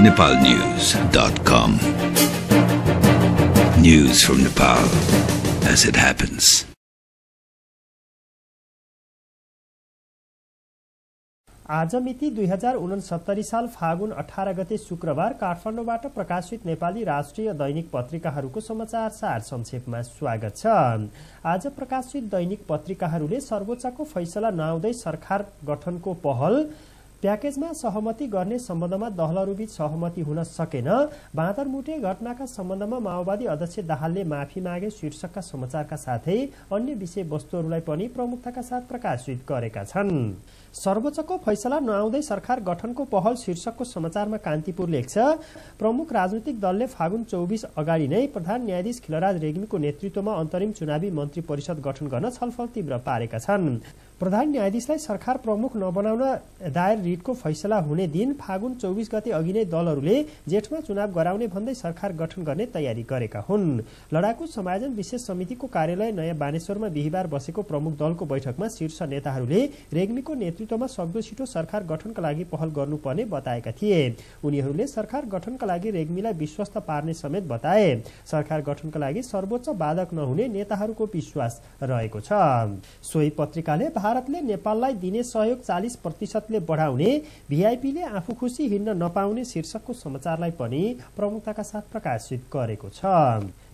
nepalnews.com. News from Nepal as it happens. आज मिति 2069 साल फागुन 18 गते शुक्रबार काठमाडौँबाट प्रकाशित नेपाली राष्ट्रिय दैनिक पत्रिकाहरूको समाचार सार संक्षेपमा स्वागत छ। आज प्रकाशित दैनिक पत्रिकाहरूले सर्वोच्चको फैसला नआउँदै सरकार गठनको पहल, प्याकेजमा सहमति गर्ने सम्बन्धमा दलहरूबीच सहमति हुन सकेन, बाँदरमुटे घटनाका सम्बन्धमा माओवादी अध्यक्ष दाहालले माफी मागे शीर्षकका समाचारका साथै अन्य विषयवस्तुहरूलाई पनि प्रमुखताका साथ प्रकाशित गरेका छन्। सर्वोच्चको फैसला नआउँदै सरकार गठनको पहल शीर्षकको समाचारमा कान्तिपुर लेख्छ, प्रमुख राजनीतिक दलले फागुन 24 अगाडि नै प्रधान न्यायाधीश खिलराज रेग्मीको नेतृत्वमा अन्तरिम चुनावी मन्त्री परिषद गठन गर्न छलफल तीव्र पारेका छन्। प्रधान न्यायाधीशलाई सरकार प्रमुख नबनाउन दायर रिटको फैसला हुने दिन फागुन 24 गते अघि नै दलहरूले जेठमा चुनाव गराउने भन्दै सरकार गठन गर्ने तयारी गरेका हुन्। लडाकु समायोजन विशेष समितिको कार्यालय नयाँ बानेश्वरमा बिहिबार बसेको प्रमुख दलको बैठकमा शीर्ष नेताहरूले रेग्मीको नेतृत्वमा सक्दो छिटो सरकार गठनका लागि पहल गर्नुपर्ने बताएका थिए। उनीहरूले सरकार गठनका लागि रेग्मीलाई विश्वस्त पार्ने समेत बताए। सरकार गठनका लागि सर्वोच्च बाधक नहुने नेताहरूको विश्वास रहेको छ। सोही पत्रिकाले भारतले नेपाललाई दिने सहयोग 40% बढाउने, भिआइपीले आफू खुसी हिँड्न नपाउने शीर्षकको समाचारलाई पनि प्रमुखताका साथ प्रकाशित गरेको छ।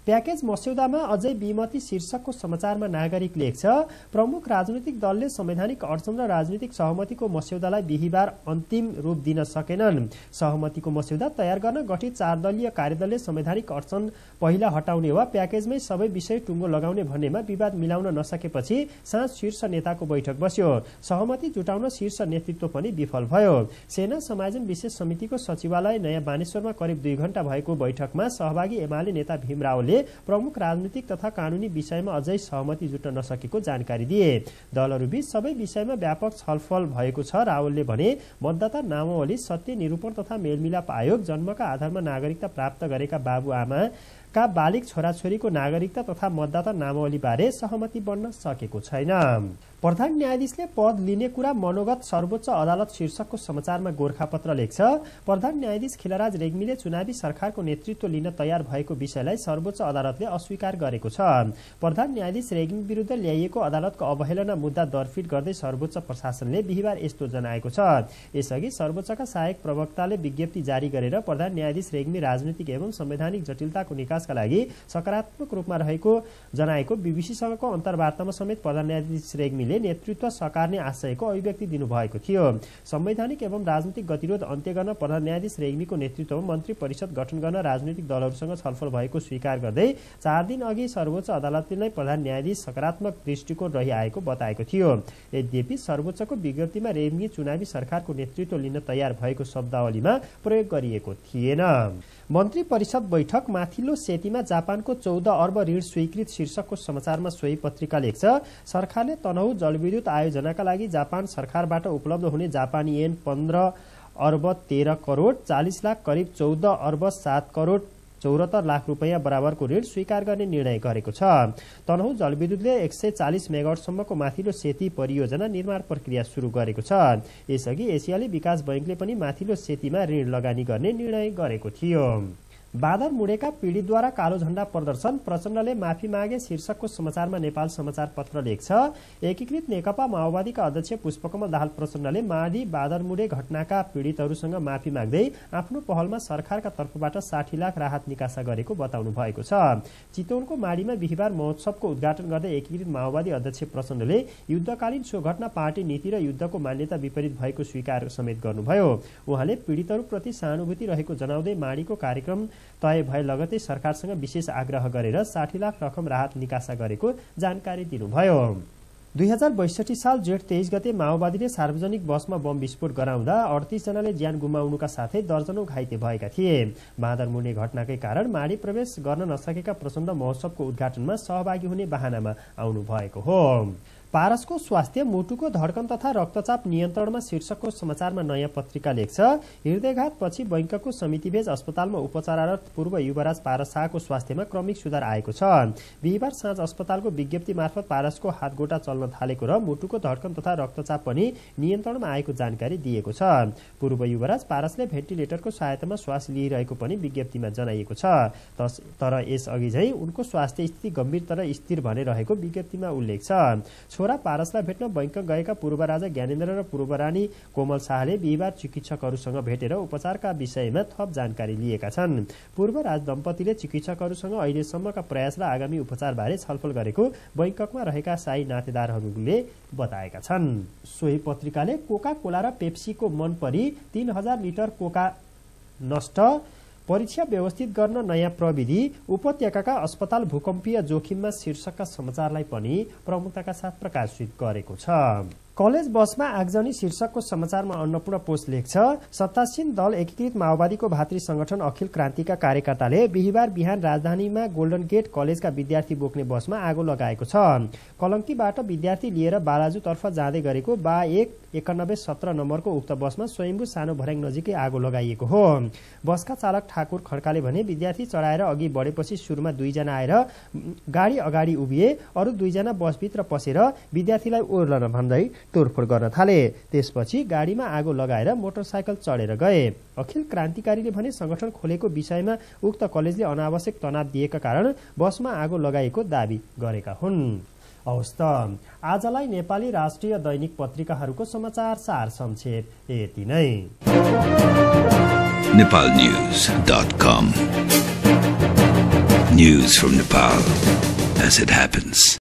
प्याकेज मस्यौदामा अझै विमति शीर्षकको समाचारमा नागरिक लेख्छ, प्रमुख राजनीतिक दलले संवैधानिक अडचन र राजनीतिक सहमतिको मस्यौदालाई बिहिबार अन्तिम रूप दिन सकेनन्। सहमतिको मस्यौदा तयार गर्न गठित 4 दलीय कार्यदलले संवैधानिक अडचन पहिला हटाउने वा प्याकेजमै सबै विषय टुङ्गो लगाउने भन्नेमा विवाद मिलाउन नसकेपछि साँझ शीर्ष नेताको बैठक बस्यो। सहमति जुटाउन शीर्ष नेतृत्व पनि विफल भयो। सेना समायोजन विशेष समितिको सचिवालय नयाँ बानेश्वरमा करिब 2 घण्टा भएको बैठकमा सहभागी एमाले नेता भीम रावले प्रमुख राजनीतिक तथा कानूनी विषयमा अझै सहमति जुट्न नसकेको जानकारी दिए। दलहरूबीच सबै विषयमा व्यापक छलफल भएको छ। रावलले भने, मतदाता नामावली, सत्य निरूपण तथा मेलमिलाप आयोग, जन्मका आधारमा नागरिकता प्राप्त गरेका बाबुआमाका बालिग छोराछोरीको नागरिकता तथा मतदाता नामावली बारे सहमति बन्न सकेको छैन। प्रधान न्यायाधीशले पद लिने कुरा मनोगत, सर्वोच्च अदालत शीर्षकको समाचारमा गोरखापत्र लेख्छ, प्रधान न्यायाधीश खिलराज रेग्मीले चुनावी सरकारको नेतृत्व लिन तयार भएको विषयलाई सर्वोच्च अदालतले अस्वीकार गरेको छ। प्रधान न्यायाधीश रेग्मी विरुद्ध ल्याइएको अदालतको अवहेलना मुद्दा दरफिट गर्दै सर्वोच्च प्रशासनले बिहिबार यस्तो जनाएको छ। यसअघि सर्वोच्चका सहायक प्रवक्ताले विज्ञप्ति जारी गरेर प्रधान न्यायाधीश रेग्मी राजनीतिक एवं संवैधानिक जटिलताको निकासका लागि सकारात्मक रूपमा रहेको जनाएको बीबीसीसँगको अन्तर्वार्तामा समेत प्रधान न्यायाधीश रेग्मी नेतृत्व सकार्ने आशयको अभिव्यक्ति दिनुभएको थियो। संवैधानिक एवं राजनीतिक गतिरोध अन्त्य गर्न प्रधान न्यायाधीश रेग्मीको नेतृत्वमा मन्त्री परिषद गठन गर्न राजनीतिक दलहरूसँग छलफल भएको स्वीकार गर्दै 4 दिन अघि सर्वोच्च अदालतले नै प्रधान न्यायाधीश सकारात्मक दृष्टिकोण रहिआएको बताएको थियो। यद्यपि सर्वोच्चको विज्ञप्तिमा रेग्मी चुनावी सरकारको नेतृत्व लिन तयार भएको शब्दावलीमा प्रयोग गरिएको थिएन। मन्त्री परिषद बैठक, माथिल्लो सेतीमा जापानको 14 अर्ब ऋण स्वीकृत शीर्षकको समाचारमा सोही पत्रिका लेख्छ, सरकारले तनहुँ जलविद्युत आयोजनाका लागि जापान सरकारबाट उपलब्ध हुने जापानी येन 15 अर्ब 13 करोड 40 लाख करिब 14 अर्ब 7 करोड 74 लाख रुपैयाँ बराबरको ऋण स्वीकार गर्ने निर्णय गरेको छ। तनहुँ जलविद्युतले 140 मेगावाटसम्मको माथिल्लो सेती परियोजना निर्माण प्रक्रिया सुरु गरेको छ। यसअघि एसियाली विकास बैंकले पनि माथिल्लो सेतीमा ऋण लगानी गर्ने निर्णय गरेको थियो। बाँदर मुडेका पीडितद्वारा कालो झण्डा प्रदर्शन, प्रचण्डले माफी मागे शीर्षकको समाचारमा नेपाल समाचार पत्र लेख्छ, एकीकृत नेकपा माओवादीका अध्यक्ष पुष्पकमल दाहाल प्रचण्डले माडी बाँदरमुडे घटनाका पीडितहरूसँग माफी माग्दै आफ्नो पहलमा सरकारका तर्फबाट 60 लाख राहत निकासा गरेको बताउनु भएको छ। चितवनको माडीमा बिहिबार महोत्सवको उद्घाटन गर्दै एकीकृत माओवादी अध्यक्ष प्रचण्डले युद्धकालीन सो घटना पार्टी नीति र युद्धको मान्यता विपरीत भएको स्वीकार समेत गर्नुभयो। उहाँले पीडितहरूप्रति सहानुभूति रहेको जनाउँदै माडीको कार्यक्रम तय भए लगतै सरकारसँग विशेष आग्रह गरेर 60 लाख रकम राहत निकासा गरेको जानकारी दिनुभयो। 2062 साल जेठ 23 गते माओवादीले सार्वजनिक बसमा बम विस्फोट गराउँदा 38 जनाले ज्यान गुमाउनुका साथै दर्जनौं घाइते भएका थिए। बाँदरमुडे घटनाकै कारण माडी प्रवेश गर्न नसकेका प्रचण्ड महोत्सवको उद्घाटनमा सहभागी हुने बहानामा आउनु भएको हो। पारसको स्वास्थ्य मुटुको धड्कन तथा रक्तचाप नियन्त्रणमा शीर्षकको समाचारमा नयाँ पत्रिका लेख्छ। हृदयघातपछि बैंकको समितिबेज अस्पतालमा उपचाररत पूर्व युवराज पारस शाहको स्वास्थ्यमा क्रमिक सुधार आएको छ। बिहिबार साँझ अस्पतालको विज्ञप्ति मार्फत पारसको हातगोटा चल्न थालेको र मुटुको धड्कन तथा रक्तचाप पनि नियन्त्रणमा आएको जानकारी दिएको छ। पूर्व युवराज पारसले भेन्टिलेटरको सहायतामा श्वास लिइरहेको पनि विज्ञप्तिमा जनाइएको छ। तर यसअघि झै उनको स्वास्थ्य स्थिति गम्भीर तर स्थिर भने रहेको विज्ञप्तिमा उल्लेख छ। छोरा पारसलाई भेट्न बैंक गएका पूर्व राजा ज्ञानेन्द्र र पूर्व रानी कोमल शाहले बिहिबार चिकित्सकहरूसँग भेटेर उपचारका विषयमा थप जानकारी लिएका छन्। पूर्व राज दम्पतिले चिकित्सकहरूसँग अहिलेसम्मका प्रयास र आगामी उपचारबारे छलफल गरेको बैंककमा रहेका शाही नातेदारहरूले बताएका छन्। सोही पत्रिकाले कोका कोला र पेप्सीको मन परी 3000 लिटर कोका नष्ट, परीक्षा व्यवस्थित गर्न नयाँ प्रविधि, उपत्यकाका अस्पताल भूकम्पीय जोखिममा शीर्षकका समाचारलाई पनि प्रमुखताका साथ प्रकाशित गरेको छ। कलेज बसमा आगजनी शीर्षकको समाचारमा अन्नपूर्ण पोस्ट लेख्छ। सत्तासीन दल एकीकृत माओवादीको भातृ संगठन अखिल क्रान्तिका कार्यकर्ताले बिहिबार बिहान राजधानीमा गोल्डन गेट कलेजका विद्यार्थी बोक्ने बसमा आगो लगाएको छ। कलंकीबाट विद्यार्थी लिएर बालाजुतर्फ जाँदै गरेको बा 1917 नम्बरको उक्त बसमा स्वयम्भू सानो भर्याङ नजिकै आगो लगाइएको हो। बसका चालक ठाकुर खड्काले भने विद्यार्थी चढाएर अघि बढेपछि सुरुमा 2 जना आएर गाडी अगाडि उभिए, अरू 2 जना बसभित्र पसेर विद्यार्थीलाई ओर्लन भन्दै तोडफोड गर्न थाले। त्यसपछि गाडीमा आगो लगाएर मोटरसाइकल चढेर गए। अखिल क्रान्तिकारीले भने संगठन खोलेको विषयमा उक्त कलेजले अनावश्यक तनाव दिएका कारण बसमा आगो लगाएको दावी गरेका हुन्। हवस् त आजलाई नेपाली राष्ट्रिय दैनिक पत्रिकाहरूको समाचार सार संक्षेप यति नै। nepalnews.com News from Nepal as it happens.